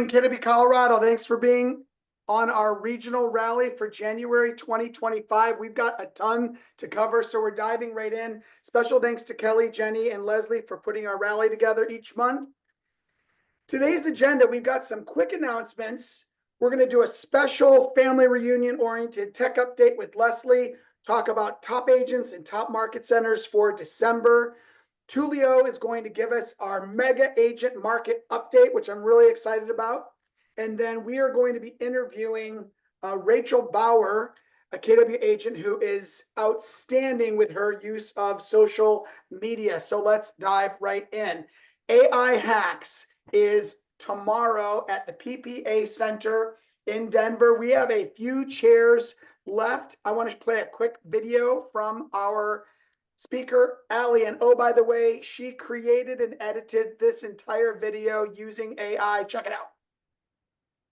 morning, Kennedy, Colorado. Thanks for being on our regional rally for January 2025. We've got a ton to cover, so we're diving right in. Special thanks to Kelly, Jenny, and Leslie for putting our rally together each month. Today's agenda, we've got some quick announcements. We're going to do a special family reunion-oriented tech update with Leslie, talk about top agents and top market centers for December. Tulio is going to give us our mega agent market update, which I'm really excited about. And then we are going to be interviewing Rachael Bauer, a KW agent who is outstanding with her use of social media. So let's dive right in. AI Hacks is tomorrow at the PPA Center in Denver. We have a few chairs left. I want to play a quick video from our speaker, Allie. And oh, by the way, she created and edited this entire video using AI. Check it out.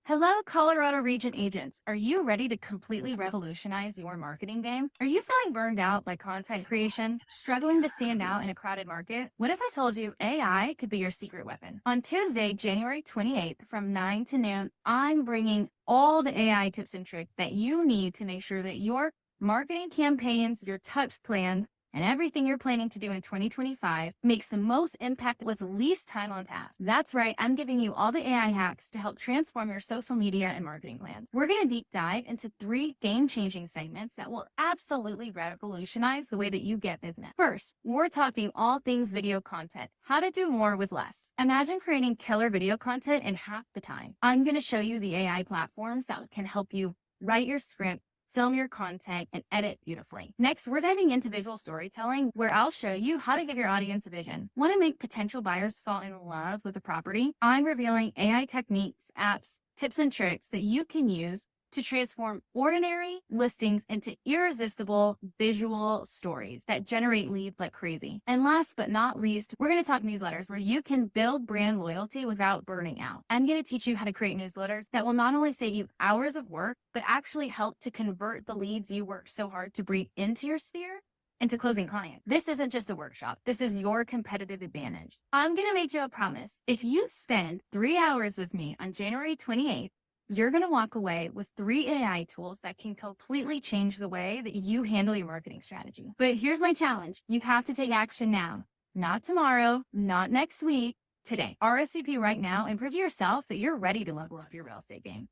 Hello, Colorado Region agents. Are you ready to completely revolutionize your marketing game? Are you feeling burned out by content creation, struggling to stand out in a crowded market? What if I told you AI could be your secret weapon? On Tuesday, January 28th from 9 to noon, I'm bringing all the AI tips and tricks that you need to make sure that your marketing campaigns, your touch plans, and everything you're planning to do in 2025 makes the most impact with least time on task. That's right, I'm giving you all the AI hacks to help transform your social media and marketing plans. We're going to deep dive into 3 game-changing segments that will absolutely revolutionize the way that you get business. First, we're talking all things video content, how to do more with less. Imagine creating killer video content in half the time. I'm going to show you the AI platforms that can help you write your script, film your content, and edit beautifully. Next, we're diving into visual storytelling, where I'll show you how to give your audience a vision. Want to make potential buyers fall in love with a property? I'm revealing AI techniques, apps, tips, and tricks that you can use to transform ordinary listings into irresistible visual stories that generate leads like crazy. And last but not least, we're going to talk newsletters where you can build brand loyalty without burning out. I'm going to teach you how to create newsletters that will not only save you hours of work, but actually help to convert the leads you work so hard to bring into your sphere into closing clients. This isn't just a workshop. This is your competitive advantage. I'm going to make you a promise. If you spend 3 hours with me on January 28th, you're going to walk away with 3 AI tools that can completely change the way that you handle your marketing strategy. But here's my challenge. You have to take action now. Not tomorrow, not next week, today. RSVP right now and prove to yourself that you're ready to level up your real estate game.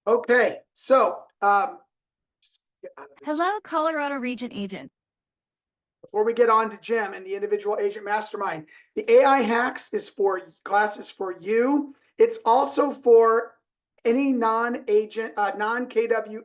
Okay, so hello, Colorado Region agents. Before we get on to Jim and the individual agent mastermind, the AI hacks is for classes for you. It's also for any non-KW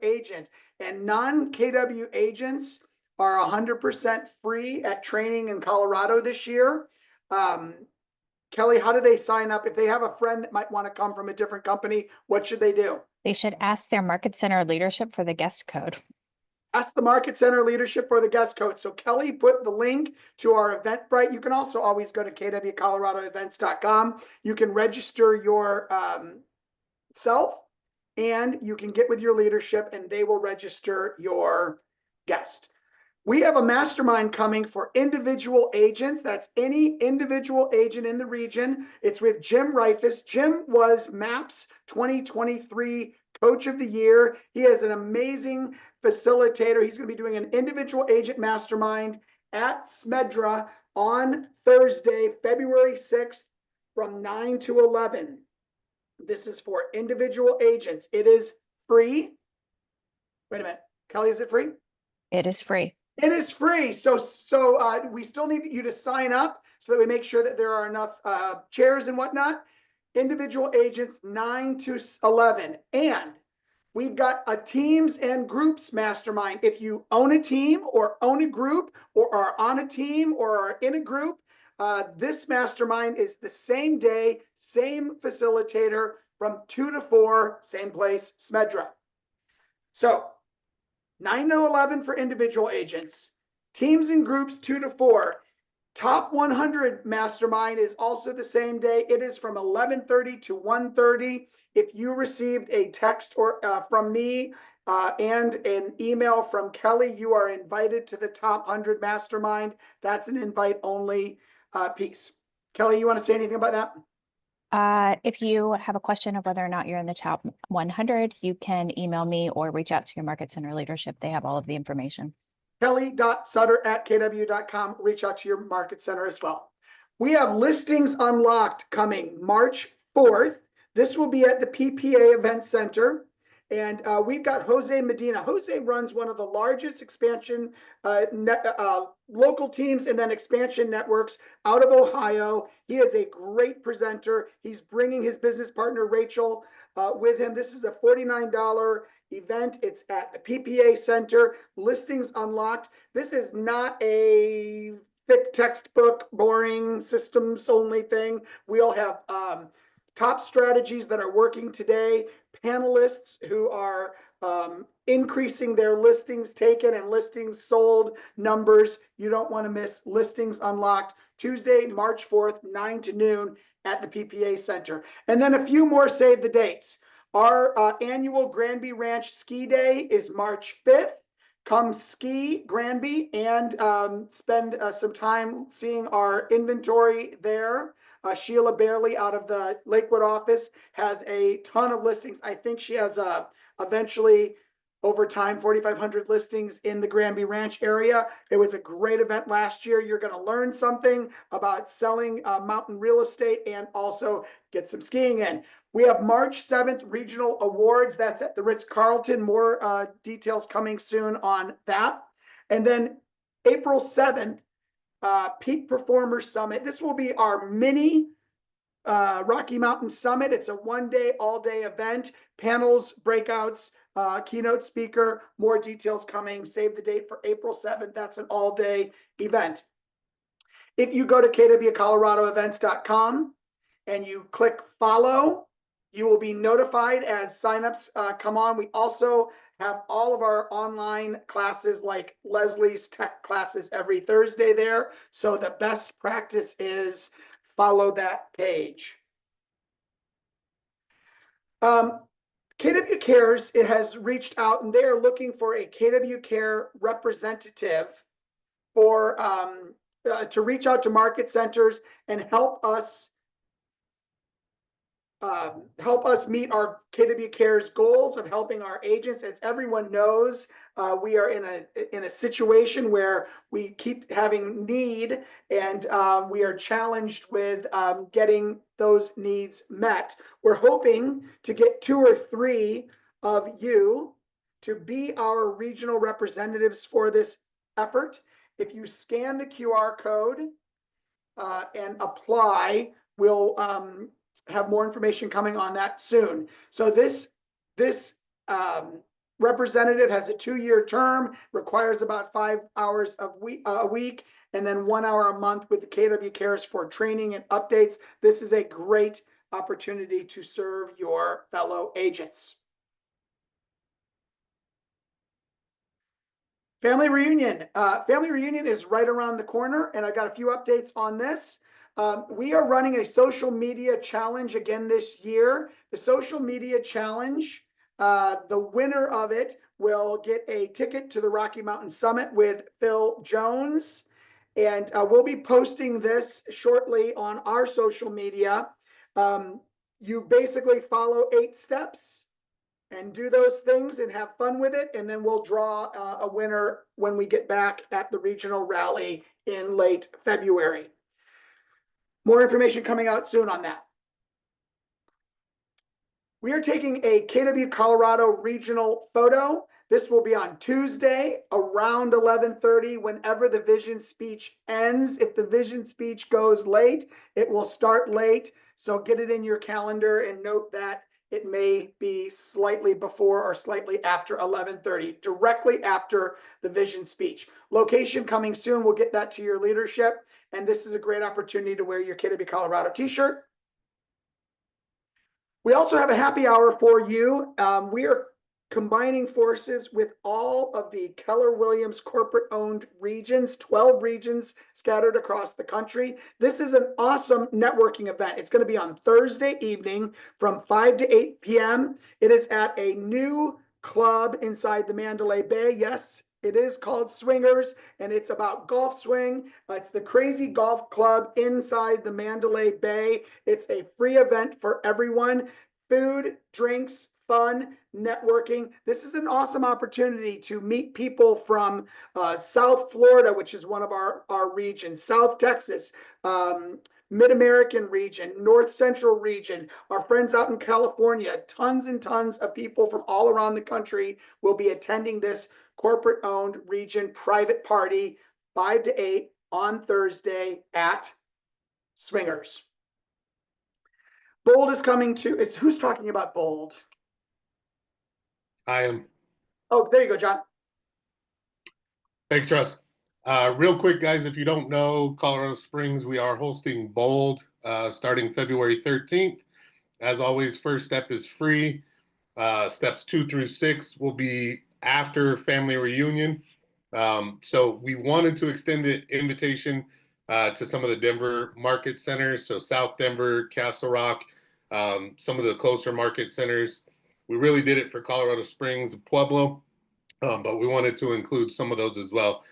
agent, and non-KW agents are 100% free at training in Colorado this year. Kelly, how do they sign up? If they have a friend that might want to come from a different company, what should they do? They should ask their market center leadership for the guest code. Ask the Market Center leadership for the guest code. So Kelly put the link to our Eventbrite. You can also always go to kwcoloradoevents.com. You can register your self, and you can get with your leadership, and they will register your guest. We have a mastermind coming for individual agents. That's any individual agent in the region. It's with Jim Reifus. Jim was MAP's 2023 Coach of the Year. He is an amazing facilitator. He's going to be doing an individual agent mastermind at Smedra on Thursday, February 6th from 9 to 11. This is for individual agents. It is free. Wait a minute. Kelly, is it free? It is free. It is free. So we still need you to sign up so that we make sure that there are enough chairs and whatnot. Individual agents 9 to 11. And we've got a teams and groups mastermind. If you own a team or own a group or are on a team or are in a group, this mastermind is the same day, same facilitator from 2 to 4, same place, Smedra. So 9 to 11 for individual agents, teams and groups 2 to 4. Top 100 mastermind is also the same day. It is from 11:30 to 1:30. If you received a text or from me and an email from Kelly, you are invited to the top 100 mastermind. That's an invite only piece. Kelly, you want to say anything about that? If you have a question of whether or not you're in the top 100, you can email me or reach out to your market center leadership. They have all of the information. Kelly.sutter@kw.com. Reach out to your market center as well. We have listings unlocked coming March 4th. This will be at the PPA Event Center. And we've got Jose Medina. Jose runs one of the largest expansion local teams and then expansion networks out of Ohio. He is a great presenter. He's bringing his business partner, Rachael, with him. This is a $49 event. It's at the PPA Center. Listings unlocked. This is not a thick textbook, boring systems only thing. We'll have top strategies that are working today, panelists who are increasing their listings taken and listings sold numbers. You don't want to miss Listings Unlocked, Tuesday, March 4th, 9 to noon at the PPA Center. And then a few more save the dates. Our annual Granby Ranch Ski Day is March 5th. Come ski Granby and spend some time seeing our inventory there. Sheila Bailey out of the Lakewood office has a ton of listings. I think she has eventually over time 4,500 listings in the Granby Ranch area. It was a great event last year. You're going to learn something about selling mountain real estate and also get some skiing in. We have March 7th regional awards. That's at the Ritz-Carlton. More details coming soon on that. And then April 7th, Peak Performer Summit. This will be our mini Rocky Mountain Summit. It's a one-day, all-day event. Panels, breakouts, keynote speaker. More details coming. Save the date for April 7th. That's an all-day event. If you go to kwcoloradoevents.com and you click follow, you will be notified as signups come on. We also have all of our online classes like Leslie's tech classes every Thursday there. So the best practice is follow that page. KW Cares, it has reached out and they are looking for a KW Care representative for to reach out to market centers and help us meet our KW Cares goals of helping our agents. As everyone knows, we are in a situation where we keep having need and we are challenged with getting those needs met. We're hoping to get 2 or 3 of you to be our regional representatives for this effort. If you scan the QR code and apply, we'll have more information coming on that soon. So this representative has a 2-year term, requires about 5 hours a week, and then 1 hour a month with the KW Cares for training and updates. This is a great opportunity to serve your fellow agents. Family reunion. Family reunion is right around the corner, and I got a few updates on this. We are running a social media challenge again this year. The social media challenge, the winner of it will get a ticket to the Rocky Mountain Summit with Phil Jones. And we'll be posting this shortly on our social media. You basically follow 8 steps and do those things and have fun with it. And then we'll draw a winner when we get back at the regional rally in late February. More information coming out soon on that. We are taking a KW Colorado regional photo. This will be on Tuesday around 11:30, whenever the vision speech ends. If the vision speech goes late, it will start late. So get it in your calendar and note that it may be slightly before or slightly after 11:30, directly after the vision speech. Location coming soon. We'll get that to your leadership. And this is a great opportunity to wear your KW Colorado t-shirt. We also have a happy hour for you. We are combining forces with all of the Keller Williams corporate owned regions, 12 regions scattered across the country. This is an awesome networking event. It's going to be on Thursday evening from 5 to 8 p.m. It is at a new club inside the Mandalay Bay. Yes, It is called Swingers, and it's about golf swing. It's the Crazy Golf Club inside the Mandalay Bay. It's a free event for everyone. Food, drinks, fun, networking. This is an awesome opportunity to meet people from South Florida, which is one of our regions, South Texas, Mid-American region, North Central region, our friends out in California. Tons and tons of people from all around the country will be attending this corporate-owned region private party, 5 to 8 on Thursday at Swingers. Bold is coming to, who's talking about Bold? I am. Oh, there you go, John. Thanks, Russ. Real quick, guys, if you don't know, Colorado Springs, we are hosting Bold starting February 13th. As always, first step is free. Steps 2 through 6 will be after family reunion. So we wanted to extend the invitation to some of the Denver market centers. So South Denver, Castle Rock, some of the closer market centers. We really did it for Colorado Springs, Pueblo, but we wanted to include some of those as well.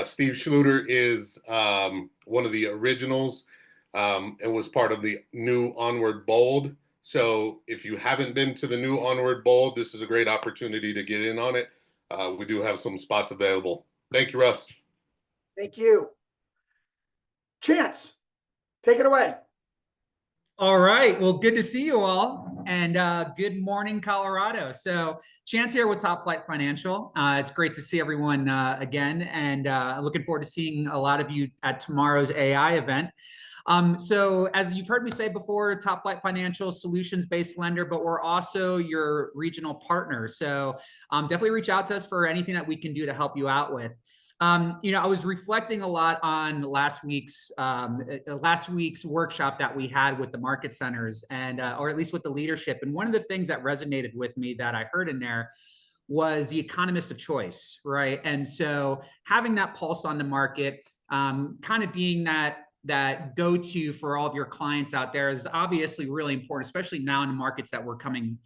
Steve Schluter is one of the originals and was part of the new Onward Bold. So if you haven't been to the new Onward Bold, this is a great opportunity to get in on it. We do have some spots available. Thank you, Russ. Thank you. Chance, take it away. All right. Well, good to see you all. And good morning, Colorado. So Chance here with Top Flight Financial. It's great to see everyone again. And looking forward to seeing a lot of you at tomorrow's AI event. So as you've heard me say before, Top Flight Financial, solutions-based lender, but we're also your regional partner. So definitely reach out to us for anything that we can do to help you out with. I was reflecting a lot on last week's workshop that we had with the market centers and, or at least with the leadership. And one of the things that resonated with me that I heard in there was the economist of choice, right? And so having that pulse on the market, kind of being that go-to for all of your clients out there is obviously really important, especially now in the markets that we're coming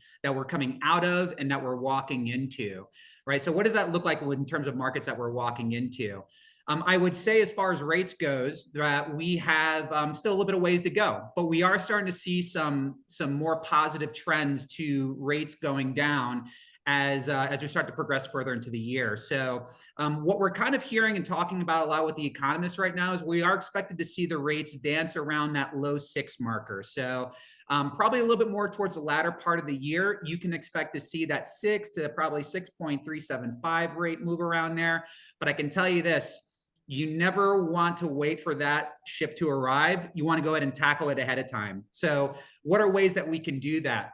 out of and that we're walking into, right? So what does that look like in terms of markets that we're walking into? I would say as far as rates goes that we have still a little bit of ways to go, but we are starting to see some more positive trends to rates going down as we start to progress further into the year. So what we're kind of hearing and talking about a lot with the economists right now is we are expected to see the rates dance around that low 6 marker. So probably a little bit more towards the latter part of the year, you can expect to see that 6 to probably 6.375 rate move around there. But I can tell you this, you never want to wait for that ship to arrive. You want to go ahead and tackle it ahead of time. So what are ways that we can do that?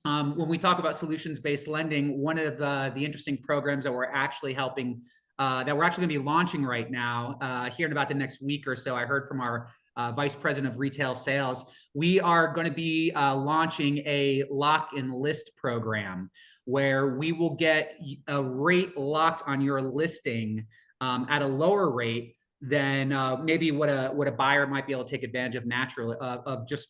When we talk about solutions-based lending, one of the interesting programs that we're actually helping, that we're actually going to be launching right now, here in about the next week or so, I heard from our Vice President of Retail Sales, we are going to be launching a lock and list program where we will get a rate locked on your listing at a lower rate than maybe what a buyer might be able to take advantage of naturally of just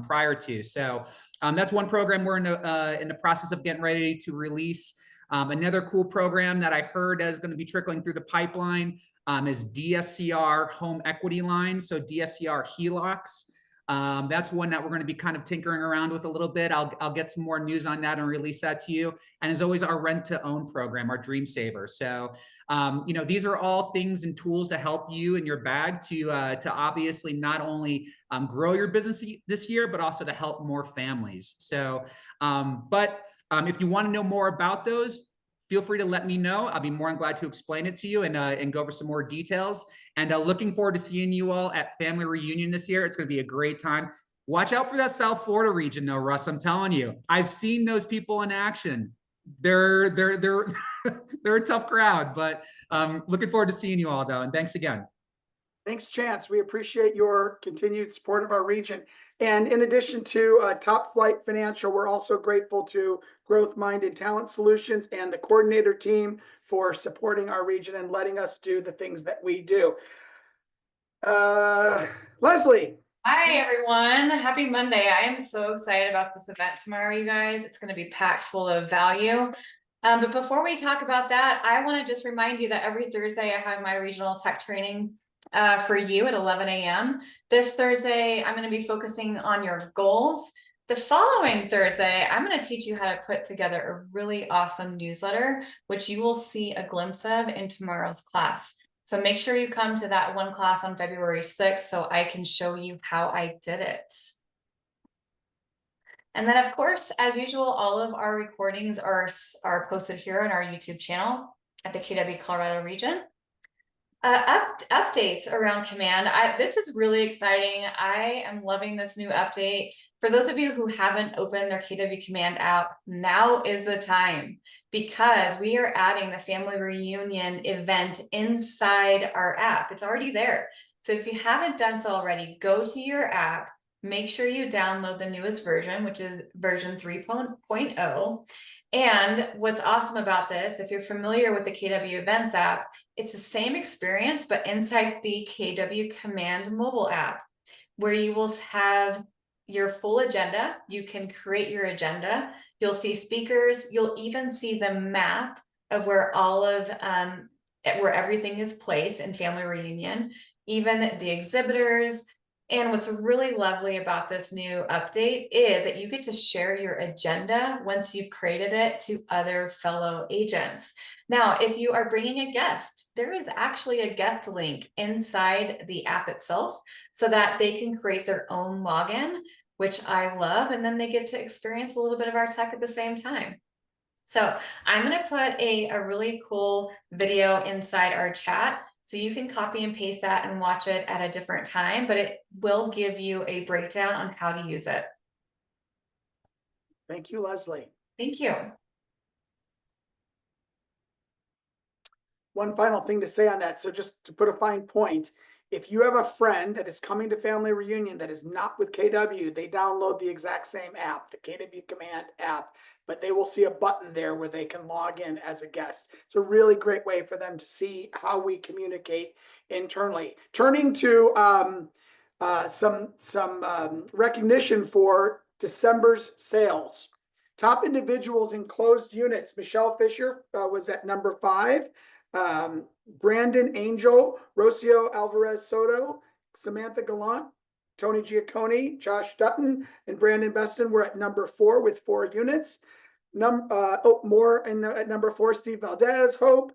prior to. So that's one program we're in the process of getting ready to release. Another cool program that I heard is going to be trickling through the pipeline is DSCR home equity lines. So DSCR HELOCs. That's one that we're going to be kind of tinkering around with a little bit. I'll get some more news on that and release that to you. And as always, our rent to own program, our Dream Saver. So, these are all things and tools to help you in your bag to obviously not only grow your business this year, but also to help more families. So, if you want to know more about those, feel free to let me know. I'll be more than glad to explain it to you and go over some more details. And looking forward to seeing you all at Family Reunion this year. It's going to be a great time. Watch out for that South Florida region, though, Russ. I'm telling you, I've seen those people in action. They're a tough crowd, but looking forward to seeing you all, though. And thanks again. Thanks, Chance. We appreciate your continued support of our region. And in addition to Top Flight Financial, we're also grateful to Growth Minded Talent Solutions and the coordinator team for supporting our region and letting us do the things that we do. Leslie. Hi, everyone. Happy Monday. I am so excited about this event tomorrow, you guys. It's going to be packed full of value. But before we talk about that, I want to just remind you that every Thursday I have my regional tech training for you at 11 a.m. This Thursday, I'm going to be focusing on your goals. The following Thursday, I'm going to teach you how to put together a really awesome newsletter, which you will see a glimpse of in tomorrow's class. So make sure you come to that one class on February 6th so I can show you how I did it. And then, of course, as usual, all of our recordings are posted here on our YouTube channel at the KW Colorado region. Updates around Command. This is really exciting. I am loving this new update. For those of you who haven't opened their KW Command app, now is the time, because we are adding the family reunion event inside our app. It's already there. So if you haven't done so already, go to your app, make sure you download the newest version, which is version 3.0. And what's awesome about this, if you're familiar with the KW Events app, it's the same experience, but inside the KW Command mobile app, where you will have your full agenda. You can create your agenda. You'll see speakers. You'll even see the map of where all of where everything is placed in family reunion, even the exhibitors. And what's really lovely about this new update is that you get to share your agenda once you've created it to other fellow agents. Now, if you are bringing a guest, there is actually a guest link inside the app itself so that they can create their own login, which I love, and then they get to experience a little bit of our tech at the same time. So I'm going to put a really cool video inside our chat, so you can copy and paste that and watch it at a different time, but it will give you a breakdown on how to use it. Thank you, Leslie. Thank you. One final thing to say on that. So just to put a fine point, if you have a friend that is coming to family reunion that is not with KW, they download the exact same app, the KW Command app, but they will see a button there where they can log in as a guest. It's a really great way for them to see how we communicate internally. Turning to some recognition for December's sales. Top individuals in closed units. Michelle Fisher was at number 5. Brandon Angel, Rocio Alvarez Soto, Samantha Gallant, Tony Giacconi, Josh Dutton, and Brandon Beston were at number 4 with 4 units. At number 4, Steve Valdez, Hope,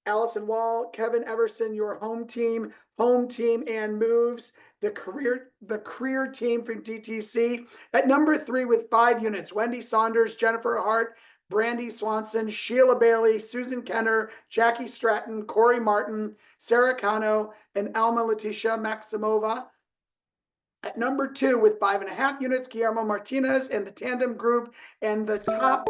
Allison Wall, Kevin Everson, your home team, and moves. The career team from DTC at number 3 with 5 units. Wendy Saunders, Jennifer Hart, Brandy Swanson, Sheila Bailey, Susan Kenner, Jackie Stratton, Corey Martin, Sarah Cano, and Alma Leticia Maximova. At number 2 with 5.5 units, Guillermo Martinez and the Tandem Group, and the top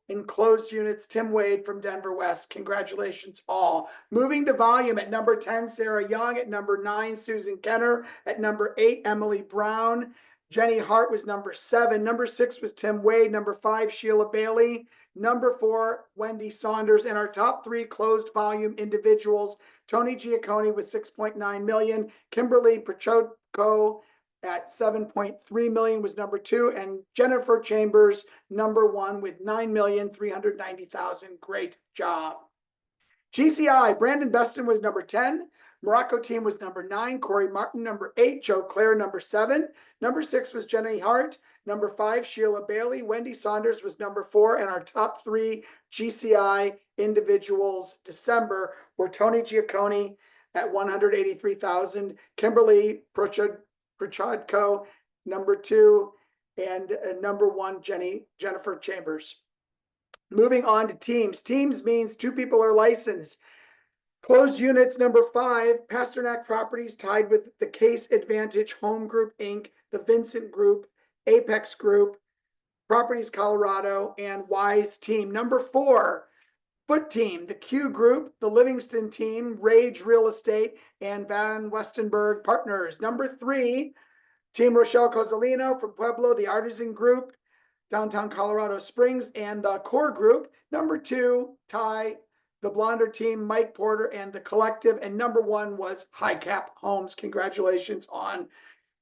in closed units, Tim Wade from Denver West. Congratulations all. Moving to volume, at number 10, Sarah Young. At number 9, Susan Kenner. At number 8, Emily Brown. Jenny Hart was number 7. Number 6 was Tim Wade. Number 5, Sheila Bailey. Number 4, Wendy Saunders. And our top 3 closed volume individuals, Tony Giacconi with 6.9 million. Kimberly Prochodko at 7.3 million was number 2, and Jennifer Chambers number 1 with 9,390,000. Great job. GCI, Brandon Beston was number 10. Morocco team was number 9. Corey Martin number 8. Joe Claire number 7. Number 6 was Jenny Hart. Number 5, Sheila Bailey. Wendy Saunders was number 4. And our top 3 GCI individuals December were Tony Giacconi at 183,000. Kimberly Prochodko, number 2, and number 1, Jennifer Chambers. Moving on to teams. Teams means 2 people are licensed. Closed units, number 5, Pasternak Properties tied with the Case Advantage Home Group Inc., the Vincent Group, Apex Group, Properties Colorado, and Wise Team. Number 4, Foot Team, the Q Group, the Livingston Team, Rage Real Estate, and Van Westenberg Partners. Number 3, Team Rochelle Cozzolino from Pueblo, the Artisan Group, Downtown Colorado Springs, and the Core Group. Number 2, Ty, the Blonder Team, Mike Porter, and the Collective. And number 1 was High Cap Homes. Congratulations on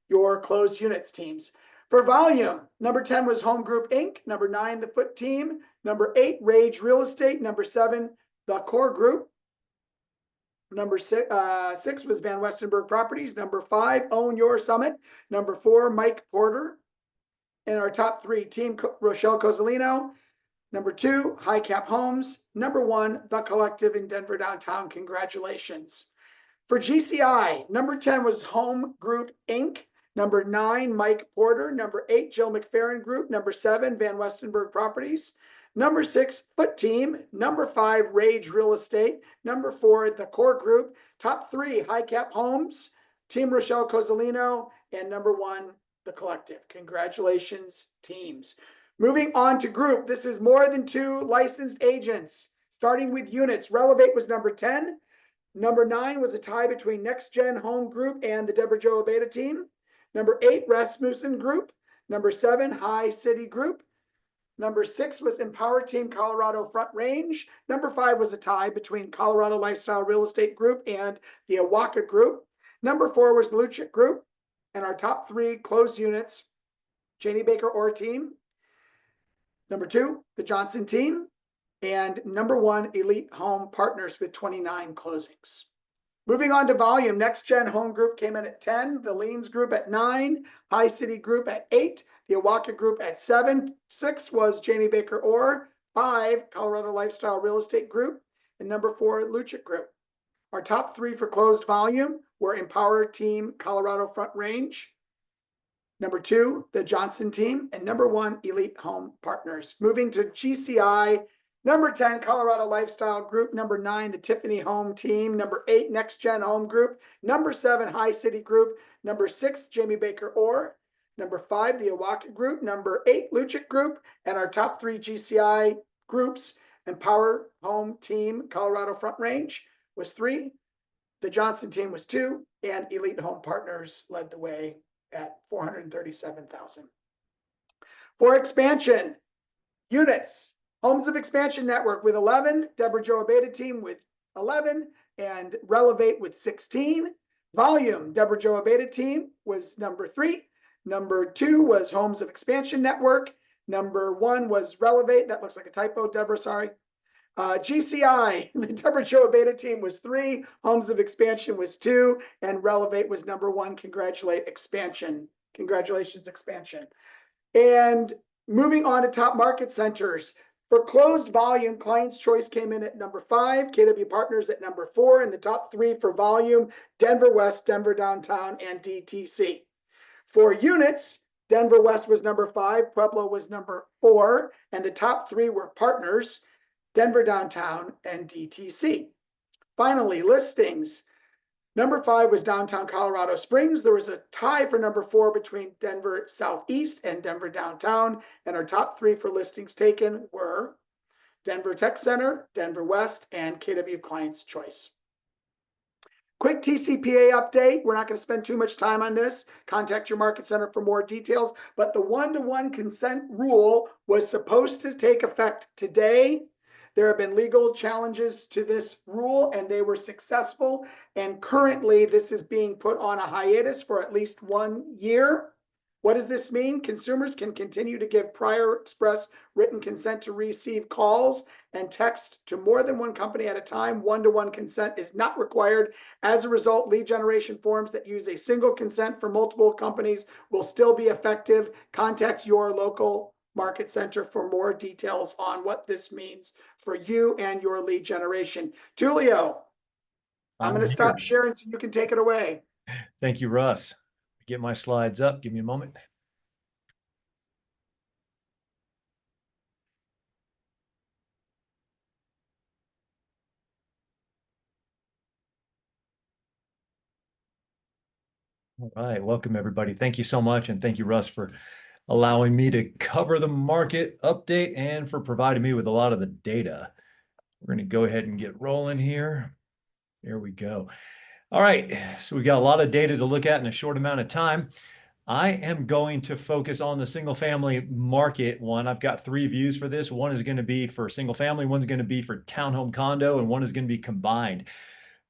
your closed units teams. For volume, number 10 was Home Group Inc., number 9, The Foot Team, number 8, Rage Real Estate, number 7, The Core Group, number 6 was Van Westenberg Properties, number 5, Own Your Summit, number 4, Mike Porter, and our top 3, Team Rochelle Cozzolino, number 2, High Cap Homes, number 1, The Collective in Denver Downtown. Congratulations. For GCI, number 10 was Home Group Inc., number 9, Mike Porter, number 8, Jill McFerrin Group, number 7, Van Westenberg Properties, number 6, Foot Team, number 5, Rage Real Estate, number 4, The Core Group, top 3, High Cap Homes, Team Rochelle Cozzolino, and number 1, The Collective. Congratulations, teams. Moving on to group, this is more than 2 licensed agents. Starting with units, Relevate was number 10. Number 9 was a tie between Next Gen Home Group and the Deborah Jo Abeda team. Number 8, Rasmussen Group. Number 7, High City Group. Number 6 was Empower Team Colorado Front Range. Number 5 was a tie between Colorado Lifestyle Real Estate Group and the Awaka Group. Number 4 was Luchik Group. And our top 3 closed units, Jamie Baker Orr team. Number 2, the Johnson team. And number 1, Elite Home Partners with 29 closings. Moving on to volume, Next Gen Home Group came in at 10, the Leans Group at 9, High City Group at 8, the Awaka Group at 7, 6 was Jamie Baker Orr, 5, Colorado Lifestyle Real Estate Group, and number 4, Luchik Group. Our top 3 for closed volume were Empower Team Colorado Front Range, number 2, the Johnson team, and number 1, Elite Home Partners. Moving to GCI, number 10, Colorado Lifestyle Group. Number 9, the Tiffany Home Team. Number 8, Next Gen Home Group. Number 7, High City Group. Number 6, Jamie Baker Orr. Number 5, the Awaka Group. Number 8, Luchik Group. And our top 3 GCI groups, Empower Home Team, Colorado Front Range was 3. The Johnson team was 2. And Elite Home Partners led the way at 437,000. For expansion, units, Homes of Expansion Network with 11, Deborah Jo Abeda team with 11, and Relevate with 16. Volume, Deborah Jo Abeda team was number 3. Number 2 was Homes of Expansion Network. Number 1 was Relevate. That looks like a typo, Deborah, sorry. GCI, the Deborah Jo Abeda team was 3, Homes of Expansion was 2, and Relevate was number 1. Congratulations, Expansion. And moving on to top market centers. For closed volume, Client's Choice came in at number 5, KW Partners at number 4, and the top 3 for volume, Denver West, Denver Downtown, and DTC. For units, Denver West was number 5, Pueblo was number 4, and the top 3 were Partners, Denver Downtown, and DTC. Finally, listings. Number 5 was Downtown Colorado Springs. There was a tie for number 4 between Denver Southeast and Denver Downtown. And our top 3 for listings taken were Denver Tech Center, Denver West, and KW Client's Choice. Quick TCPA update. We're not going to spend too much time on this. Contact your market center for more details. But the 1-to-1 consent rule was supposed to take effect today. There have been legal challenges to this rule and they were successful. And currently this is being put on a hiatus for at least 1 year. What does this mean? Consumers can continue to give prior express written consent to receive calls and text to more than one company at a time. 1-to-1 consent is not required. As a result, lead generation forms that use a single consent for multiple companies will still be effective. Contact your local market center for more details on what this means for you and your lead generation. Tulio, I'm going to stop sharing so you can take it away. Thank you, Russ. Get my slides up. Give me a moment. All right, welcome everybody. Thank you so much. And thank you, Russ, for allowing me to cover the market update and for providing me with a lot of the data. We're going to go ahead and get rolling here. There we go. All right, so we got a lot of data to look at in a short amount of time. I am going to focus on the single family market one. I've got 3 views for this. One is going to be for single family, one's going to be for townhome condo, and one is going to be combined.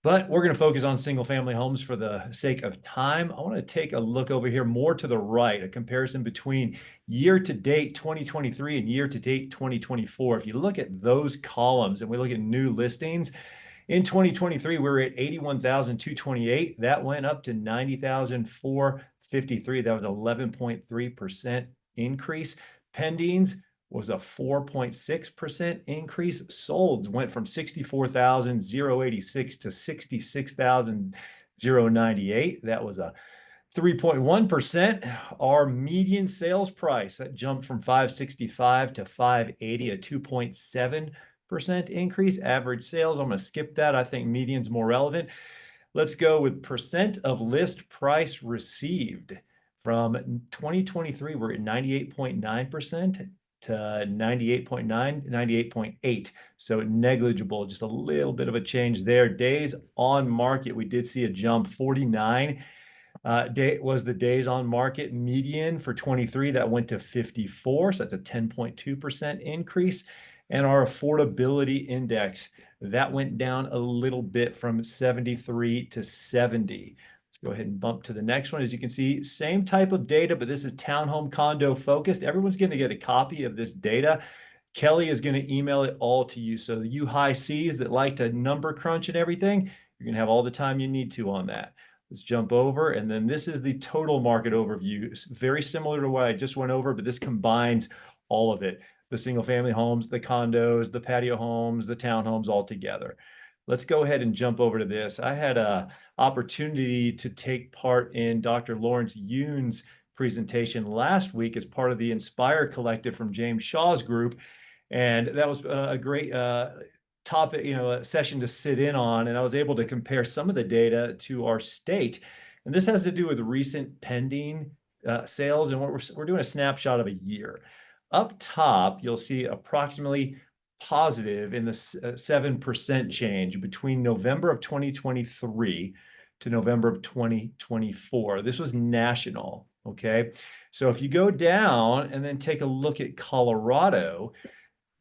But we're going to focus on single family homes for the sake of time. I want to take a look over here more to the right, a comparison between year to date 2023 and year to date 2024. If you look at those columns and we look at new listings, in 2023, we were at 81,228. That went up to 90,453. That was 11.3% increase. Pendings was a 4.6% increase. Solds went from 64,086 to 66,098. That was a 3.1%. Our median sales price, that jumped from 565 to 580, a 2.7% increase. Average sales, I'm going to skip that. I think median's more relevant. Let's go with percent of list price received. From 2023, we're at 98.9% to 98.9, 98.8. So negligible, just a little bit of a change there. Days on market, we did see a jump. 49 was the days on market median for 23. That went to 54. So that's a 10.2% increase. And our affordability index, that went down a little bit from 73 to 70. Let's go ahead and bump to the next one. As you can see, same type of data, but this is townhome condo focused. Everyone's going to get a copy of this data. Kelly is going to email it all to you. So you high Cs that like to number crunch and everything, you're going to have all the time you need to on that. Let's jump over. And then this is the total market overview. It's very similar to what I just went over, but this combines all of it. The single family homes, the condos, the patio homes, the townhomes all together. Let's go ahead and jump over to this. I had an opportunity to take part in Dr. Lawrence Yoon's presentation last week as part of the Inspire Collective from James Shaw's group. And that was a great topic, a session to sit in on. And I was able to compare some of the data to our state. And this has to do with recent pending sales. And we're doing a snapshot of a year. Up top, you'll see approximately positive in the 7% change between November of 2023 to November of 2024. This was national, okay? So if you go down and then take a look at Colorado,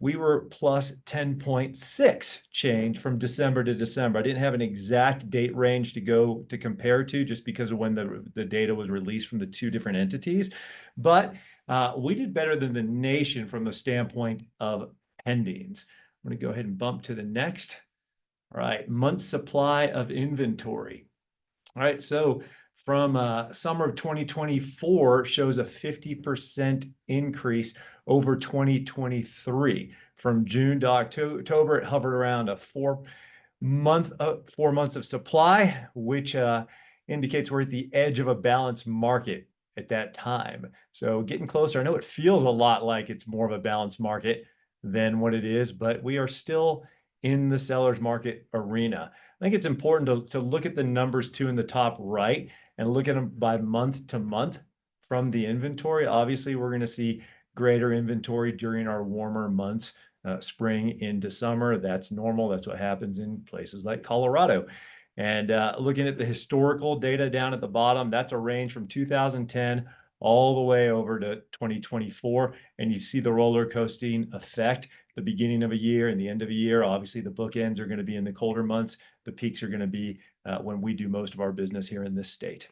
we were plus 10.6 change from December to December. I didn't have an exact date range to compare to just because of when the data was released from the two different entities. But we did better than the nation from the standpoint of pendings. I'm going to go ahead and bump to the next. All right, month supply of inventory. All right, so from summer of 2024 shows a 50% increase over 2023. From June to October, it hovered around a 4 months of supply, which indicates we're at the edge of a balanced market at that time. So getting closer. I know it feels a lot like it's more of a balanced market than what it is, but we are still in the seller's market arena. I think it's important to look at the numbers too in the top right and look at them by month to month from the inventory. Obviously, we're going to see greater inventory during our warmer months, spring into summer. That's normal. That's what happens in places like Colorado. And looking at the historical data down at the bottom, that's a range from 2010 all the way over to 2024. And you see the roller coasting effect, the beginning of a year and the end of a year. Obviously, the bookends are going to be in the colder months. The peaks are going to be when we do most of our business here in this state.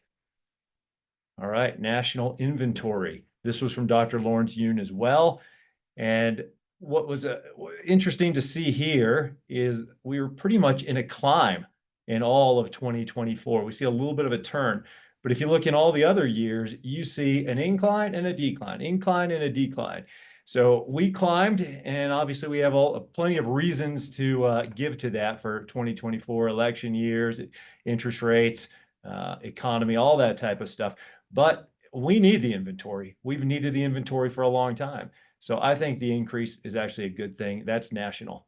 All right, national inventory. This was from Dr. Lawrence Yoon as well. And what was interesting to see here is we were pretty much in a climb in all of 2024. We see a little bit of a turn. But if you look in all the other years, you see an incline and a decline, incline and a decline. So we climbed, and obviously we have plenty of reasons to give to that for 2024 election years, interest rates, economy, all that type of stuff. But we need the inventory. We've needed the inventory for a long time. So I think the increase is actually a good thing. That's national.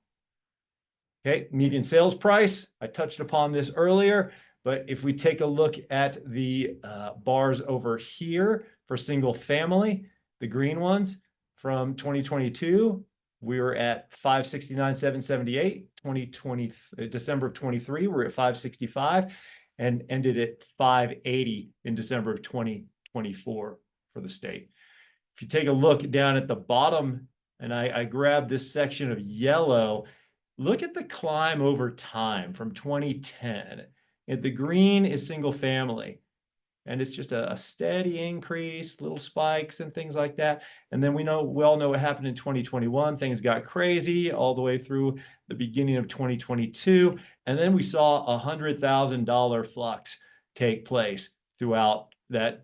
Okay, median sales price. I touched upon this earlier, but if we take a look at the bars over here for single family, the green ones, from 2022, we were at 569,778. December of 23, we're at 565 and ended at 580 in December of 2024 for the state. If you take a look down at the bottom, and I grabbed this section of yellow, look at the climb over time from 2010. And the green is single family. And it's just a steady increase, little spikes and things like that. And then we all know what happened in 2021. Things got crazy all the way through the beginning of 2022. And then we saw $100,000 flux take place throughout that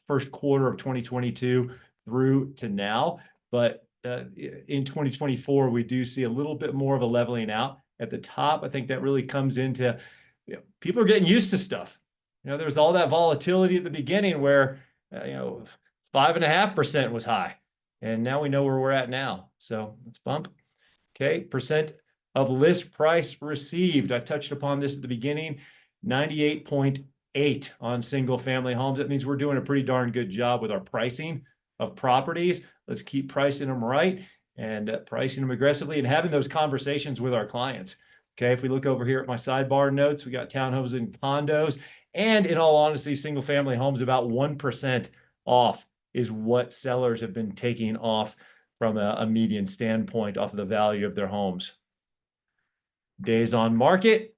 first quarter of 2022 through to now. But in 2024, we do see a little bit more of a leveling out at the top. I think that really comes into people are getting used to stuff. There's all that volatility at the beginning where, 5.5% was high. And now we know where we're at now. So let's bump. Okay. Percent of list price received. I touched upon this at the beginning, 98.8 on single family homes. That means we're doing a pretty darn good job with our pricing of properties. Let's keep pricing them right and pricing them aggressively and having those conversations with our clients. Okay. If we look over here at my sidebar notes, we got townhomes and condos. And in all honesty, single family homes, about 1% off is what sellers have been taking off from a median standpoint off of the value of their homes. Days on market.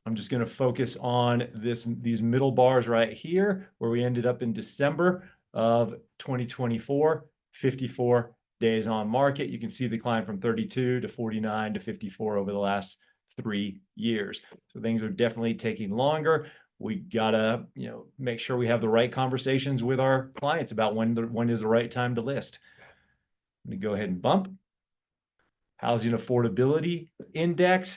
I'm just going to focus on these middle bars right here, where we ended up in December of 2024, 54 days on market. You can see the climb from 32 to 49 to 54 over the last 3 years. So things are definitely taking longer. We gotta, make sure we have the right conversations with our clients about when is the right time to list. I'm gonna go ahead and bump. Housing affordability index.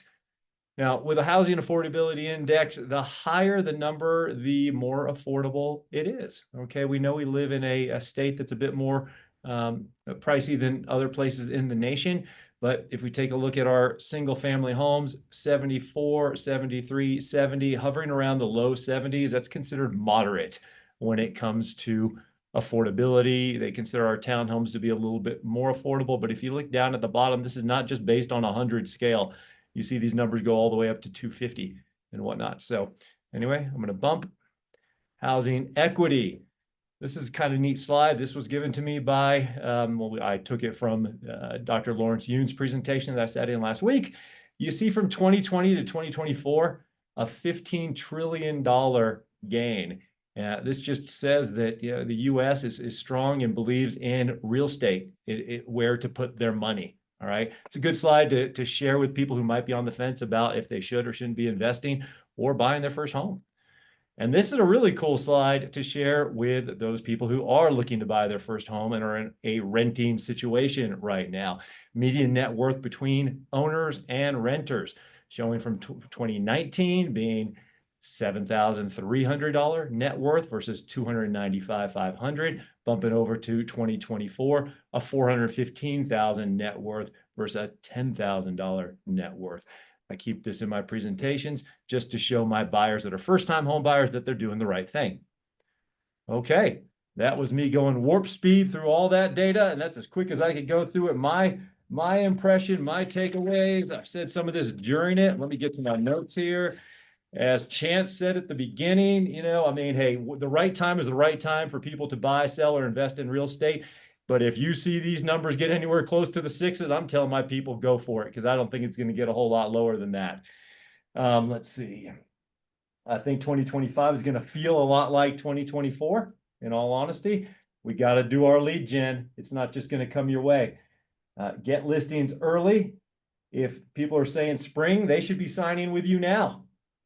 Now, with a housing affordability index, the higher the number, the more affordable it is. Okay, we know we live in a state that's a bit more pricey than other places in the nation. But if we take a look at our single family homes, 74, 73, 70, hovering around the low 70s, that's considered moderate when it comes to affordability. They consider our townhomes to be a little bit more affordable. But if you look down at the bottom, this is not just based on a 100 scale. You see these numbers go all the way up to 250 and whatnot. So anyway, I'm going to bump. Housing equity. This is kind of a neat slide. This was given to me by, I took it from Dr. Lawrence Yoon's presentation that I sat in last week. You see from 2020 to 2024, a $15 trillion gain. This just says that the U.S. is strong and believes in real estate, where to put their money. All right. It's a good slide to share with people who might be on the fence about if they should or shouldn't be investing or buying their first home. And this is a really cool slide to share with those people who are looking to buy their first home and are in a renting situation right now. Median net worth between owners and renters, showing from 2019 being $7,300 net worth versus $295,500, bumping over to 2024, a $415,000 net worth versus a $10,000 net worth. I keep this in my presentations just to show my buyers that are first-time home buyers that they're doing the right thing. Okay, that was me going warp speed through all that data, and that's as quick as I could go through it. My impression, my takeaways, I've said some of this during it. Let me get to my notes here. As Chance said at the beginning, hey, the right time is the right time for people to buy, sell, or invest in real estate. But if you see these numbers get anywhere close to the sixes, I'm telling my people, go for it, because I don't think it's going to get a whole lot lower than that. Let's see. I think 2025 is going to feel a lot like 2024, in all honesty. We got to do our lead gen. It's not just going to come your way. Get listings early. If people are saying spring, they should be signing with you now.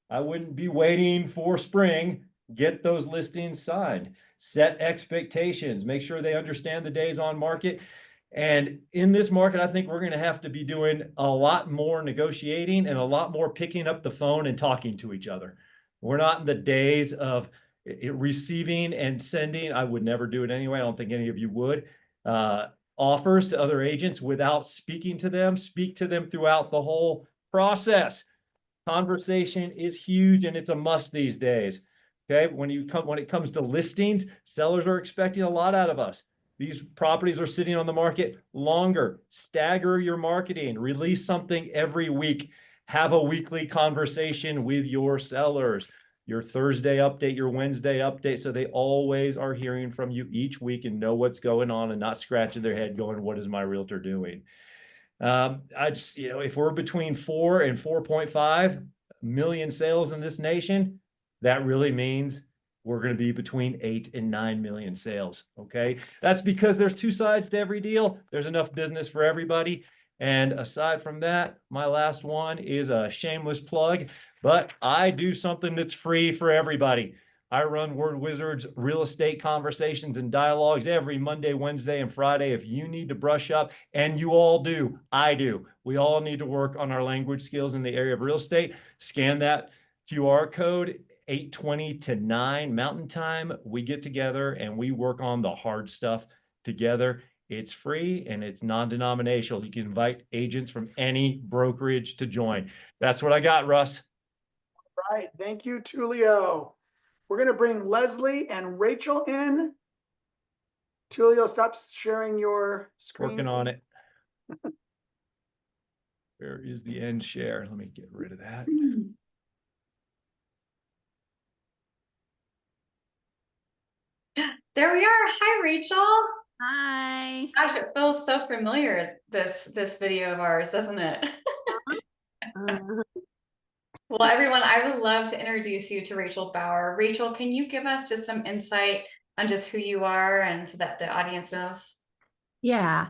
I wouldn't be waiting for spring. Get those listings signed. Set expectations. Make sure they understand the days on market. And in this market, I think we're going to have to be doing a lot more negotiating and a lot more picking up the phone and talking to each other. We're not in the days of receiving and sending. I would never do it anyway. I don't think any of you would. Offers to other agents without speaking to them. Speak to them throughout the whole process. Conversation is huge, and it's a must these days. Okay, when it comes to listings, sellers are expecting a lot out of us. These properties are sitting on the market longer. Stagger your marketing. Release something every week. Have a weekly conversation with your sellers. Your Thursday update, your Wednesday update, so they always are hearing from you each week and know what's going on and not scratching their head going, what is my realtor doing? I just, if we're between 4 and 4.5 million sales in this nation, that really means we're going to be between 8 and 9 million sales. Okay. That's because there's two sides to every deal. There's enough business for everybody. And aside from that, my last one is a shameless plug, but I do something that's free for everybody. I run Word Wizards real estate conversations and dialogues every Monday, Wednesday, and Friday. If you need to brush up, and you all do, I do, we all need to work on our language skills in the area of real estate. Scan that QR code, 8:20 to 9 Mountain Time. We get together and we work on the hard stuff together. It's free and it's non-denominational. You can invite agents from any brokerage to join. That's what I got, Russ. Right. Thank you, Tulio. We're going to bring Leslie and Rachel in. Tulio, stop sharing your screen. Working on it. Where is the end share? Let me get rid of that. There we are. Hi, Rachel. Hi. Gosh, it feels so familiar, this video of ours, doesn't it? Well, everyone, I would love to introduce you to Rachael Bauer. Rachel, can you give us just some insight on just who you are and so that the audience knows? Yeah.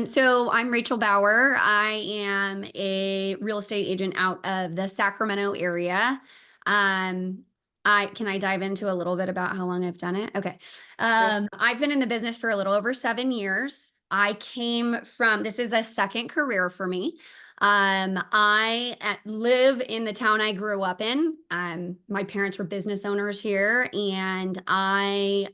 So I'm Rachael Bauer. I am a real estate agent out of the Sacramento area. Can I dive into a little bit about how long I've done it? Okay. I've been in the business for a little over 7 years. I came from, this is a second career for me. I live in the town I grew up in. My parents were business owners here, and I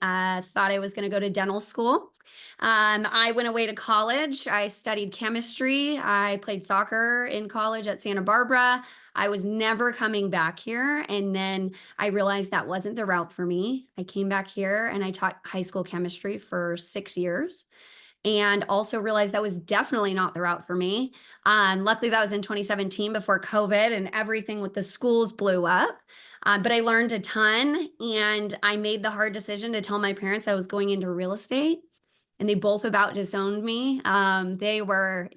thought I was going to go to dental school. I went away to college. I studied chemistry. I played soccer in college at Santa Barbara. I was never coming back here. And then I realized that wasn't the route for me. I came back here and I taught high school chemistry for 6 years. And also realized that was definitely not the route for me. Luckily, that was in 2017 before COVID and everything with the schools blew up. But I learned a ton, and I made the hard decision to tell my parents I was going into real estate. And they both about disowned me. They were,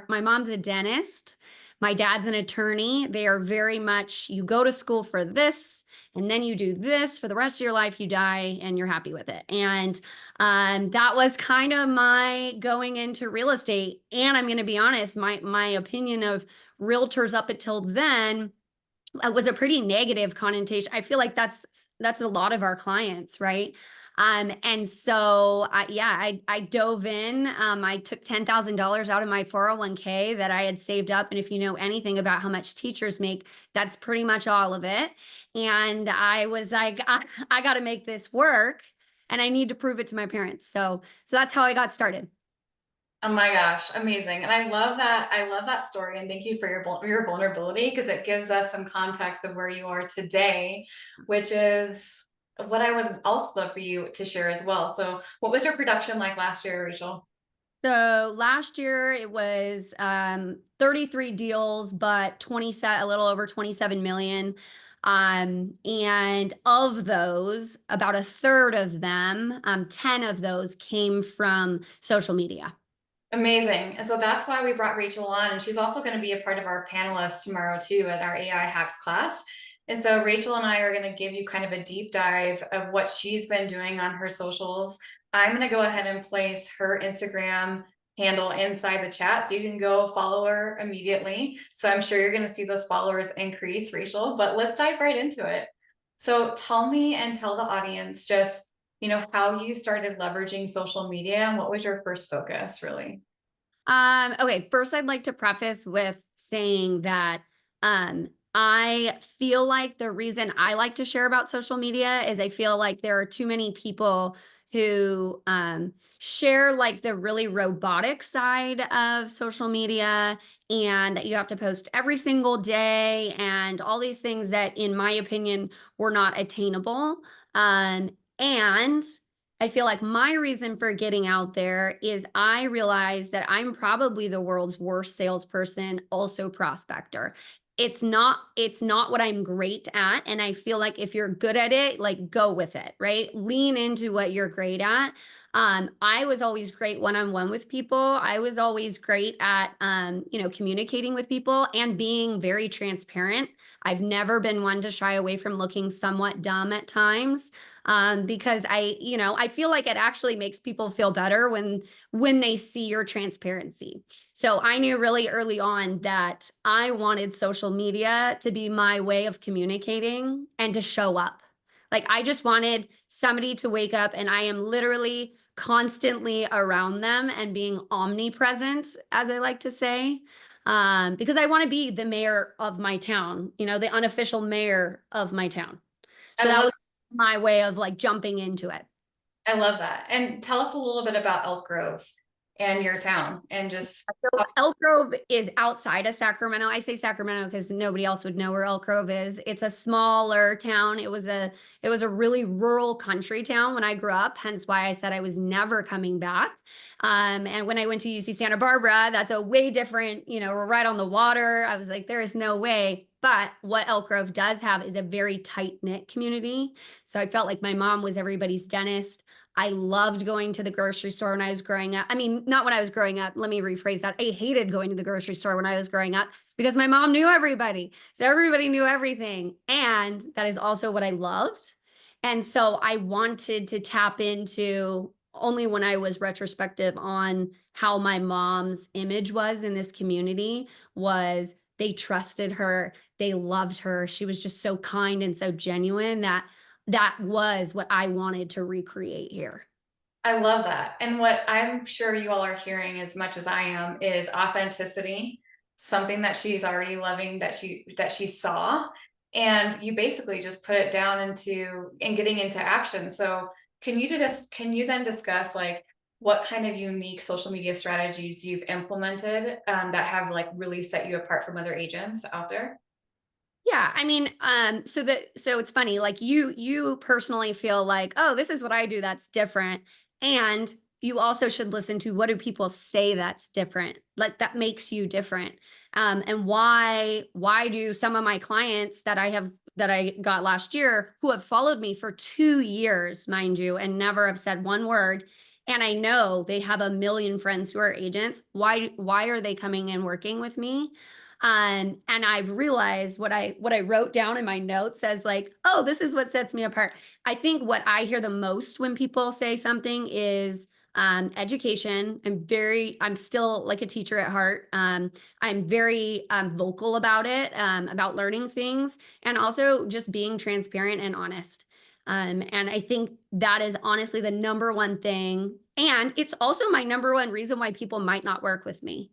my mom's a dentist. My dad's an attorney. They are very much, you go to school for this, and then you do this for the rest of your life, you die, and you're happy with it. And that was kind of my going into real estate. And I'm going to be honest, my opinion of realtors up until then was a pretty negative connotation. I feel like that's a lot of our clients, right? And so I dove in. I took $10,000 out of my 401k that I had saved up. And if you know anything about how much teachers make, that's pretty much all of it. And I was like, I got to make this work, and I need to prove it to my parents. So that's how I got started. Oh my gosh, amazing. And I love that story. And thank you for your vulnerability, because it gives us some context of where you are today, which is what I would also love for you to share as well. So what was your production like last year, Rachel? So last year it was 33 deals, but a little over 27 million. And of those, about a third of them, 10 of those came from social media. Amazing. And so that's why we brought Rachael on, and she's also going to be a part of our panelists tomorrow too at our AI hacks class. And so Rachael and I are going to give you kind of a deep dive of what she's been doing on her socials. I'm going to go ahead and place her Instagram handle inside the chat, so you can go follow her immediately. So I'm sure you're going to see those followers increase, Rachael, but let's dive right into it. So tell me and tell the audience just, how you started leveraging social media and what was your first focus really? Okay, first I'd like to preface with saying that I feel like the reason I like to share about social media is I feel like there are too many people who share like the really robotic side of social media, and that you have to post every single day and all these things that, in my opinion, were not attainable. And I feel like my reason for getting out there is I realize that I'm probably the world's worst salesperson, also prospector. It's not what I'm great at. And I feel like if you're good at it, like go with it, right? Lean into what you're great at. I was always great one-on-one with people. I was always great at, communicating with people and being very transparent. I've never been one to shy away from looking somewhat dumb at times, because I feel like it actually makes people feel better when they see your transparency. So I knew really early on that I wanted social media to be my way of communicating and to show up. Like I just wanted somebody to wake up and I am literally constantly around them and being omnipresent, as I like to say, because I want to be the mayor of my town, the unofficial mayor of my town. So that was my way of like jumping into it. I love that. And tell us a little bit about Elk Grove and your town and just So Elk Grove is outside of Sacramento. I say Sacramento because nobody else would know where Elk Grove is. It's a smaller town. It was a really rural country town when I grew up, hence why I said I was never coming back. And when I went to UC Santa Barbara, that's a way different, we're right on the water. I was like, there is no way. But what Elk Grove does have is a very tight-knit community. So I felt like my mom was everybody's dentist. I loved going to the grocery store when I was growing up. I mean, not when I was growing up. Let me rephrase that. I hated going to the grocery store when I was growing up because my mom knew everybody. So everybody knew everything. And that is also what I loved. And so I wanted to tap into only when I was retrospective on how my mom's image was in this community was they trusted her. They loved her. She was just so kind and so genuine that was what I wanted to recreate here. I love that. And what I'm sure you all are hearing as much as I am is authenticity, something that she's already loving that she saw. And you basically just put it down and getting into action. So can you then discuss like what kind of unique social media strategies you've implemented that have like really set you apart from other agents out there? Yeah, I mean, so it's funny, like you personally feel like, oh, this is what I do that's different. And you also should listen to what do people say that's different, like that makes you different. And why do some of my clients that I got last year who have followed me for 2 years, mind you, and never have said one word, and I know they have a million friends who are agents, why are they coming and working with me? And I've realized what I wrote down in my notes says like, oh, this is what sets me apart. I think what I hear the most when people say something is education. I'm still like a teacher at heart. I'm very vocal about it, about learning things, and also just being transparent and honest. And I think that is honestly the number one thing. And it's also my number one reason why people might not work with me.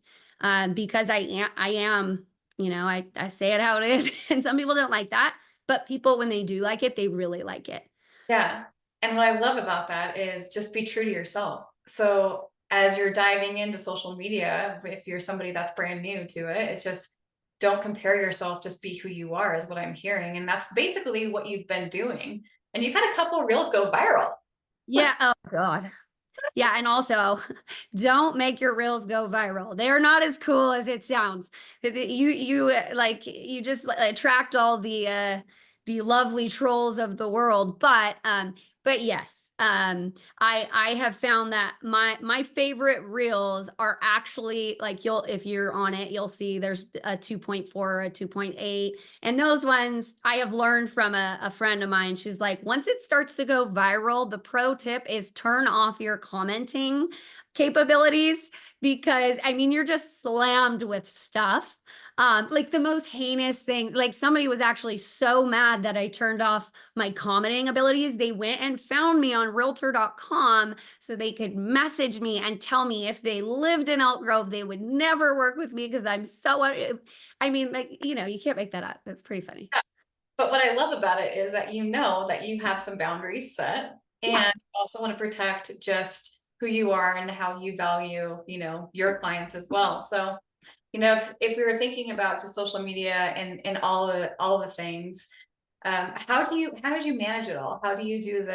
Because I am, I say it how it is. And some people don't like that, but people, when they do like it, they really like it. Yeah. And what I love about that is just be true to yourself. So as you're diving into social media, if you're somebody that's brand new to it, it's just don't compare yourself, just be who you are, is what I'm hearing. And that's basically what you've been doing. And you've had a couple of reels go viral. Yeah. Oh God. Yeah, and also don't make your reels go viral. They're not as cool as it sounds. You just attract all the lovely trolls of the world, but yes, I have found that my favorite reels are actually like if you're on it, you'll see there's a 2.4 or a 2.8, and those ones I have learned from a friend of mine. She's like, once it starts to go viral, the pro tip is turn off your commenting capabilities, because I mean you're just slammed with stuff, like the most heinous things. Like somebody was actually so mad that I turned off my commenting abilities, they went and found me on realtor.com so they could message me and tell me if they lived in Elk Grove they would never work with me because I'm so, I mean, like, you can't make that up. That's pretty funny. But what I love about it is that you know that you have some boundaries set, and Yeah. also want to protect just who you are and how you value, your clients as well. So, if we were thinking about just social media and all the things, how did you manage it all? How do you do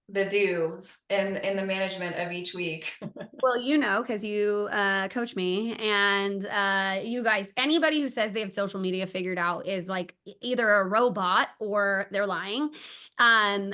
the do's in the management of each week? Well, you know, because you coach me, and you guys, anybody who says they have social media figured out is like either a robot or they're lying. I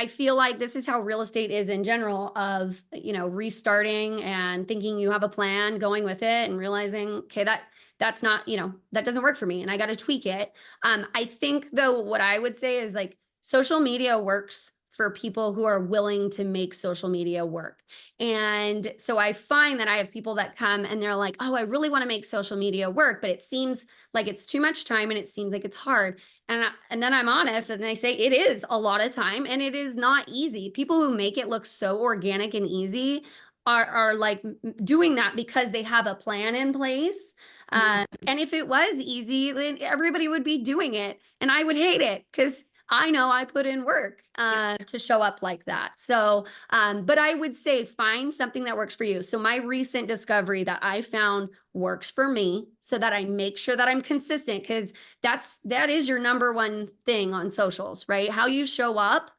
feel like this is how real estate is in general, of restarting and thinking you have a plan, going with it, and realizing, okay, that's not, that doesn't work for me, and I got to tweak it. I think though, what I would say is like social media works for people who are willing to make social media work. And so I find that I have people that come and they're like, oh, I really want to make social media work, but it seems like it's too much time and it seems like it's hard. And then I'm honest and I say it is a lot of time and it is not easy. People who make it look so organic and easy are like doing that because they have a plan in place. And if it was easy, then everybody would be doing it and I would hate it because I know I put in work to show up like that. So, but I would say find something that works for you. So my recent discovery that I found works for me so that I make sure that I'm consistent, because that is your number one thing on socials, right? How you show up,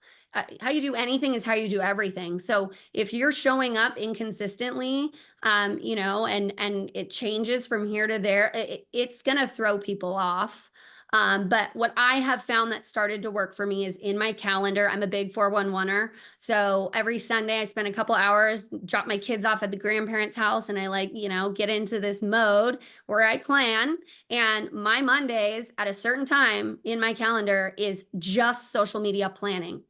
how you do anything is how you do everything. So if you're showing up inconsistently, and it changes from here to there, it's going to throw people off. But what I have found that started to work for me is in my calendar. I'm a big 411er. So every Sunday I spend a couple hours, drop my kids off at the grandparents' house, and I get into this mode where I plan. And my Mondays at a certain time in my calendar is just social media planning.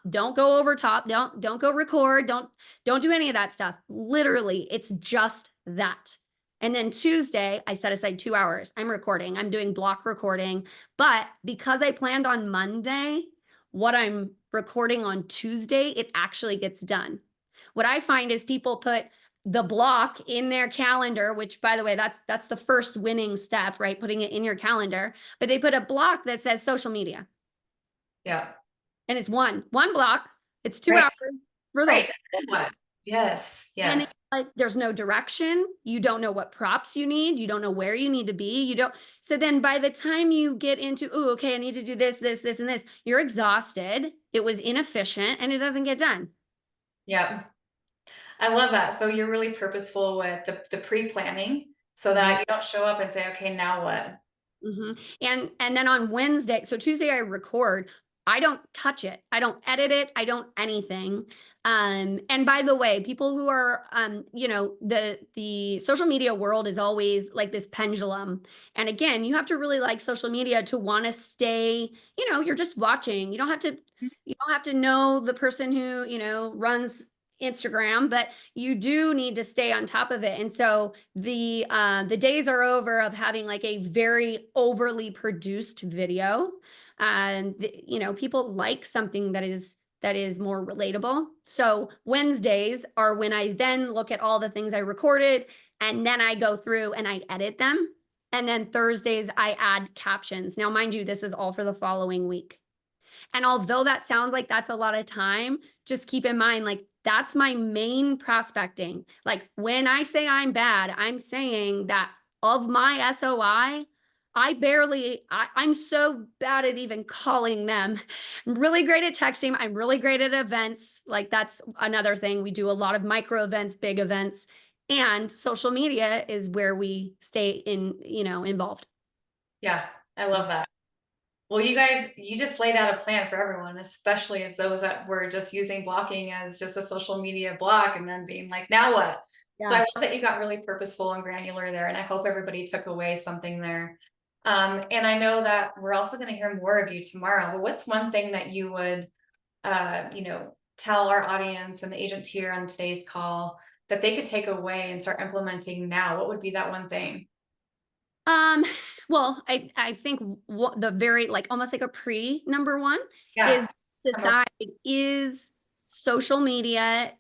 Don't go over top, don't go record, don't do any of that stuff. Literally, it's just that. And then Tuesday, I set aside 2 hours. I'm recording. I'm doing block recording. But because I planned on Monday, what I'm recording on Tuesday, it actually gets done. What I find is people put the block in their calendar, which, by the way, that's the first winning step, right? Putting it in your calendar. But they put a block that says social media. Yeah. And it's one block. It's 2 Right. hours for those. Right. Yes. And Yes. it's like there's no direction. You don't know what props you need. You don't know where you need to be. You don't. So then by the time you get into, oh, okay, I need to do this, this, this, and this, you're exhausted. It was inefficient and it doesn't get done. Yeah. I love that. So you're really purposeful with the pre-planning so that you don't show up and say, okay, now what? And then on Wednesday, so Tuesday I record. I don't touch it. I don't edit it. I don't anything. And by the way, people who are, the social media world is always like this pendulum. And again, you have to really like social media to want to stay, you're just watching. You don't have to know the person who, runs Instagram, but you do need to stay on top of it. And so the days are over of having like a very overly produced video. And people like something that is more relatable. So Wednesdays are when I then look at all the things I recorded and then I go through and I edit them. And then Thursdays I add captions. Now, mind you, this is all for the following week. And although that sounds like that's a lot of time, just keep in mind, like, that's my main prospecting. Like when I say I'm bad, I'm saying that of my SOI, I'm so bad at even calling them. I'm really great at texting. I'm really great at events. Like that's another thing. We do a lot of micro events, big events, and social media is where we stay involved. Yeah, I love that. Well, you guys, you just laid out a plan for everyone, especially if those that were just using blocking as just a social media block and then being like, now what? Yeah. So I love that you got really purposeful and granular there. And I hope everybody took away something there. And I know that we're also going to hear more of you tomorrow, but what's one thing that you would, tell our audience and the agents here on today's call that they could take away and start implementing now? What would be that one thing? Well, I think the very almost like a number one Yeah. is decide is social media.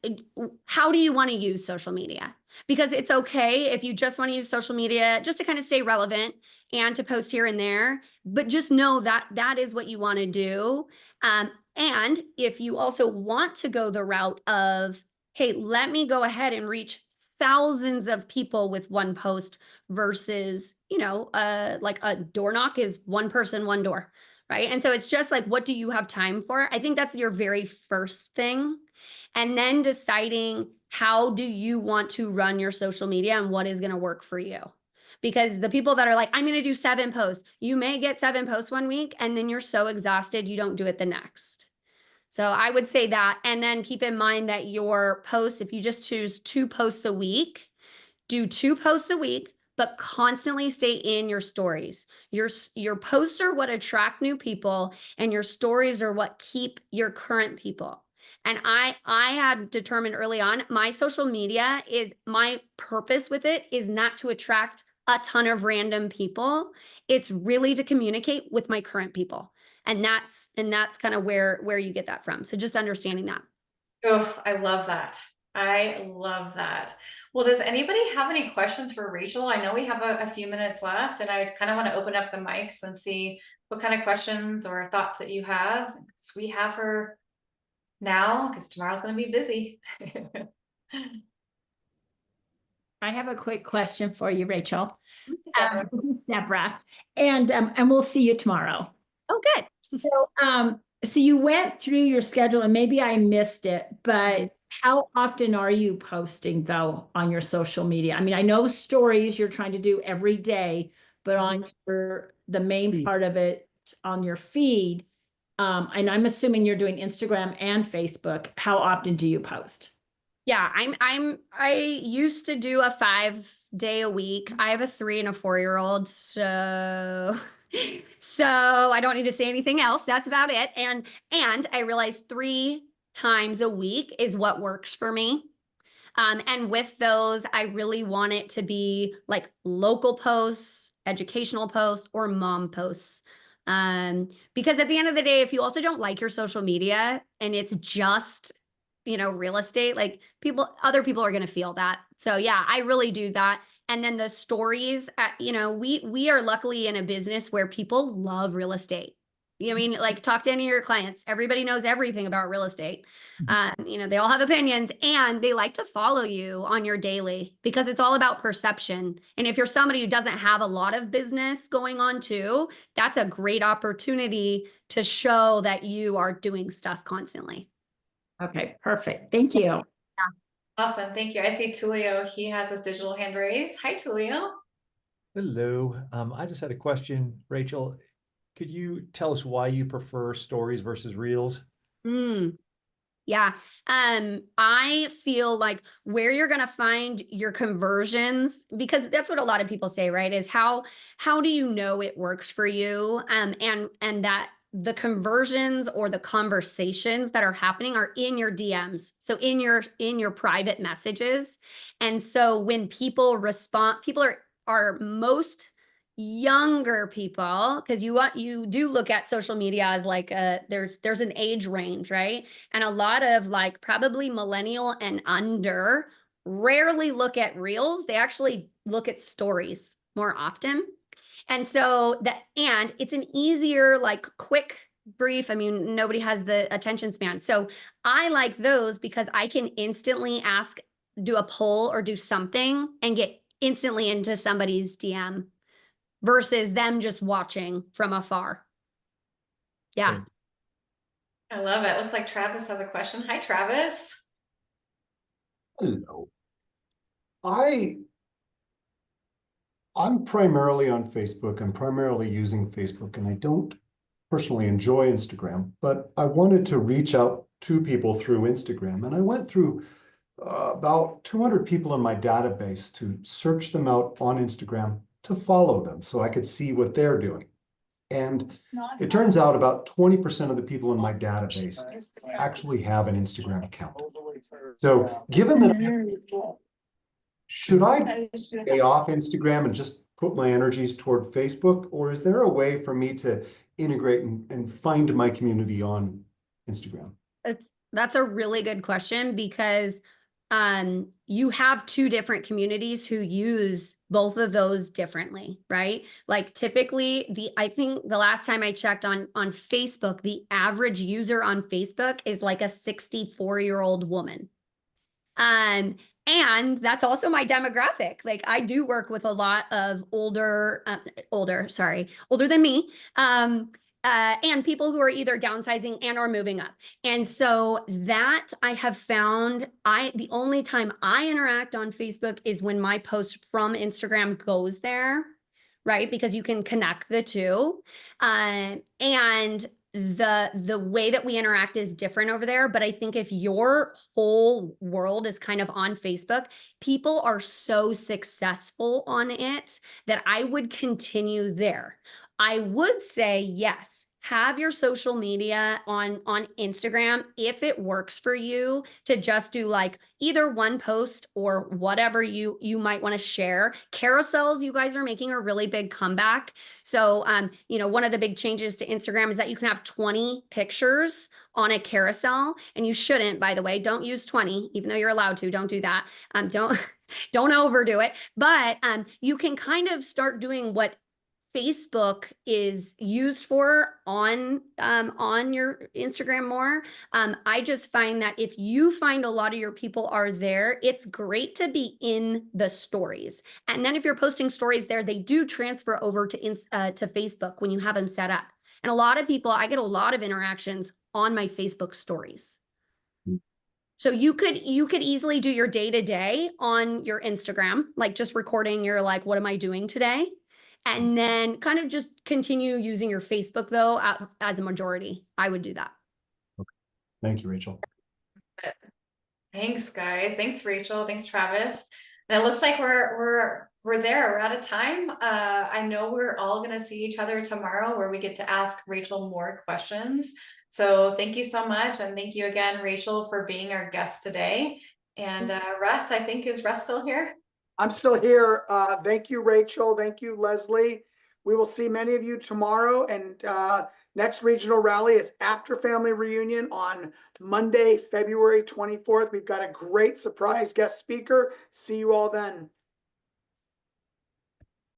How do you want to use social media? Because it's okay if you just want to use social media just to kind of stay relevant and to post here and there, but just know that that is what you want to do. And if you also want to go the route of, hey, let me go ahead and reach thousands of people with one post versus, like a door knock is one person, one door, right? And so it's just like, what do you have time for? I think that's your very first thing. And then deciding how do you want to run your social media and what is going to work for you. Because the people that are like, I'm going to do 7 posts, you may get 7 posts one week and then you're so exhausted, you don't do it the next. So I would say that. And then keep in mind that your posts, if you just choose 2 posts a week, do 2 posts a week, but constantly stay in your stories. Your posts are what attract new people, and your stories are what keep your current people. And I had determined early on, my social media is, my purpose with it is not to attract a ton of random people. It's really to communicate with my current people. And that's kind of where you get that from. So just understanding that. Oh, I love that. I love that. Well, does anybody have any questions for Rachael? I know we have a few minutes left, and I kind of want to open up the mics and see what kind of questions or thoughts that you have. So we have her now because tomorrow's going to be busy. I have a quick question for you, Rachael. Deborah. This is Deborah, and we'll see you tomorrow. Oh, good. So you went through your schedule, and maybe I missed it, but how often are you posting though on your social media? I mean, I know stories you're trying to do every day, but on the main part of it on your feed, and I'm assuming you're doing Instagram and Facebook. How often do you post? Yeah, I used to do a 5-day a week. I have a 3 and a 4-year-old, so I don't need to say anything else. That's about it. And I realized 3 times a week is what works for me. And with those, I really want it to be like local posts, educational posts, or mom posts. Because at the end of the day, if you also don't like your social media and it's just, real estate, like other people are going to feel that. So yeah, I really do that. And then the stories, we are luckily in a business where people love real estate. I mean, like, talk to any of your clients. Everybody knows everything about real estate. They all have opinions, and they like to follow you on your daily because it's all about perception. And if you're somebody who doesn't have a lot of business going on too, that's a great opportunity to show that you are doing stuff constantly. Okay, perfect. Thank you. Awesome. Thank you. I see Tulio. He has his digital hand raised. Hi, Tulio. Hello. I just had a question, Rachael. Could you tell us why you prefer stories versus reels? Yeah. I feel like where you're going to find your conversions, because that's what a lot of people say, right? Is how do you know it works for you? And that the conversions or the conversations that are happening are in your DMs. So in your private messages. And so when people respond, people are most younger people, because you do look at social media as like there's an age range, right? And a lot of like probably millennial and under rarely look at reels. They actually look at stories more often. And so and it's an easier, like, quick brief. I mean, nobody has the attention span. So I like those because I can instantly do a poll or do something and get instantly into somebody's DM versus them just watching from afar. Yeah. I love it. Looks like Travis has a question. Hi, Travis. Hello. I'm primarily on Facebook. I'm primarily using Facebook, and I don't personally enjoy Instagram, but I wanted to reach out to people through Instagram. And I went through about 200 people in my database to search them out on Instagram to follow them so I could see what they're doing. And it turns out about 20% of the people in my database actually have an Instagram account. So given that, should I stay off Instagram and just put my energies toward Facebook, or is there a way for me to integrate and find my community on Instagram? That's a really good question, because you have 2 different communities who use both of those differently, right? Like typically I think the last time I checked on Facebook, the average user on Facebook is like a 64-year-old woman. And that's also my demographic. Like, I do work with a lot of older than me. and people who are either downsizing and or moving up. And so that I have found the only time I interact on Facebook is when my post from Instagram goes there, right? Because you can connect the two. And the way that we interact is different over there. But I think if your whole world is kind of on Facebook, people are so successful on it that I would continue there. I would say, yes, have your social media on Instagram if it works for you to just do like either one post or whatever you might want to share. Carousels, you guys are making a really big comeback. So, you know, one of the big changes to Instagram is that you can have 20 pictures on a carousel, and you shouldn't, by the way. Don't use 20, even though you're allowed to. Don't do that. Don't overdo it. But you can kind of start doing what Facebook is used for on your Instagram more. I just find that if you find a lot of your people are there, it's great to be in the stories. And then if you're posting stories there, they do transfer over to Facebook when you have them set up. And a lot of people, I get a lot of interactions on my Facebook stories. So you could easily do your day-to-day on your Instagram, like just recording your like, what am I doing today? And then kind of just continue using your Facebook though as a majority. I would do that. Thank you, Rachel. Thanks, guys. Thanks, Rachel. Thanks, Travis. And it looks like we're there. We're out of time. I know we're all gonna see each other tomorrow where we get to ask Rachel more questions. So thank you so much. And thank you again, Rachel, for being our guest today. And Russ, I think, is Russ still here? I'm still here. Thank you, Rachel. Thank you, Leslie. We will see many of you tomorrow. And next regional rally is after family reunion on Monday, February 24th. We've got a great surprise guest speaker. See you all then.